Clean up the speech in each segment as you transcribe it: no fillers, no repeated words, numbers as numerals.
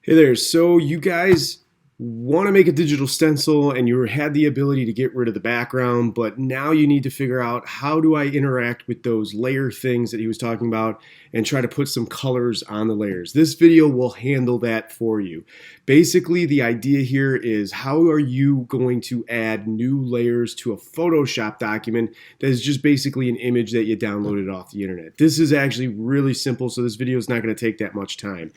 Hey there, so you guys want to make a digital stencil and you had the ability to get rid of the background, but now you need to figure out how do I interact with those layer things that he was talking about and try to put some colors on the layers. This video will handle that for you. Basically, the idea here is how are you going to add new layers to a Photoshop document that is just basically an image that you downloaded off the internet. This is actually really simple, so this video is not going to take that much time.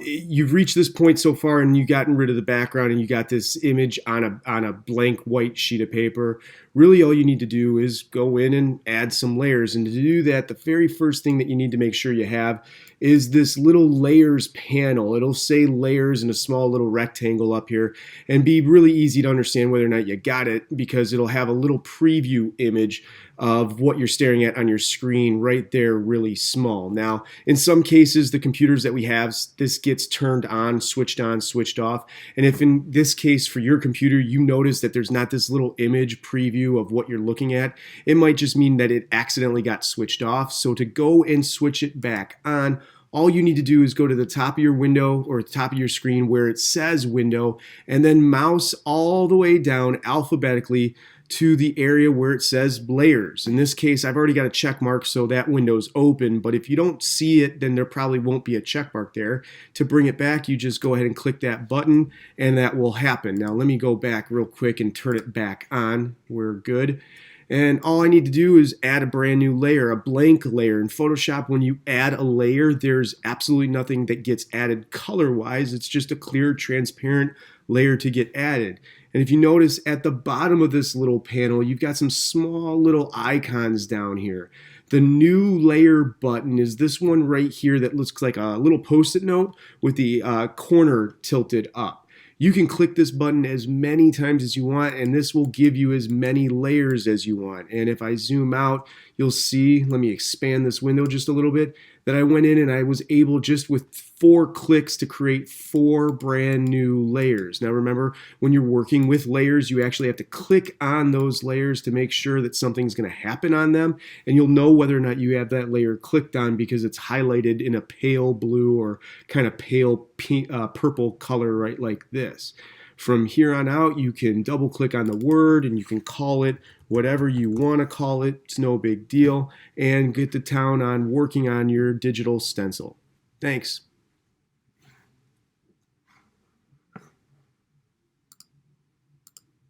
You've reached this point so far and you've gotten rid of the background and you got this image on a blank white sheet of paper. Really all you need to do is go in and add some layers, and to do that the very first thing that you need to make sure you have is this little layers panel. It'll say layers in a small little rectangle up here and be really easy to understand whether or not you got it, because it'll have a little preview image of what you're staring at on your screen right there, really small. Now, in some cases, the computers that we have, this gets turned on, switched off. And if in this case for your computer, you notice that there's not this little image preview of what you're looking at, it might just mean that it accidentally got switched off. So to go and switch it back on, all you need to do is go to the top of your window or the top of your screen where it says window, and then mouse all the way down alphabetically to the area where it says layers. In this case, I've already got a check mark, so that window's open, but if you don't see it, then there probably won't be a check mark there. To bring it back, you just go ahead and click that button and that will happen. Now let me go back real quick and turn it back on. We're good. And all I need to do is add a brand new layer, a blank layer. In Photoshop, when you add a layer, there's absolutely nothing that gets added color-wise. It's just a clear, transparent layer to get added. And if you notice at the bottom of this little panel, you've got some small little icons down here. The new layer button is this one right here that looks like a little post-it note with the corner tilted up. You can click this button as many times as you want, and this will give you as many layers as you want. And if I zoom out, you'll see, let me expand this window just a little bit, that I went in and I was able just with 4 clicks to create 4 brand new layers. Now remember, when you're working with layers, you actually have to click on those layers to make sure that something's going to happen on them, and you'll know whether or not you have that layer clicked on because it's highlighted in a pale blue or kind of pale pink, purple color right like this. From here on out, you can double click on the word and you can call it whatever you want to call it. It's no big deal, and get to town on working on your digital stencil. Thanks.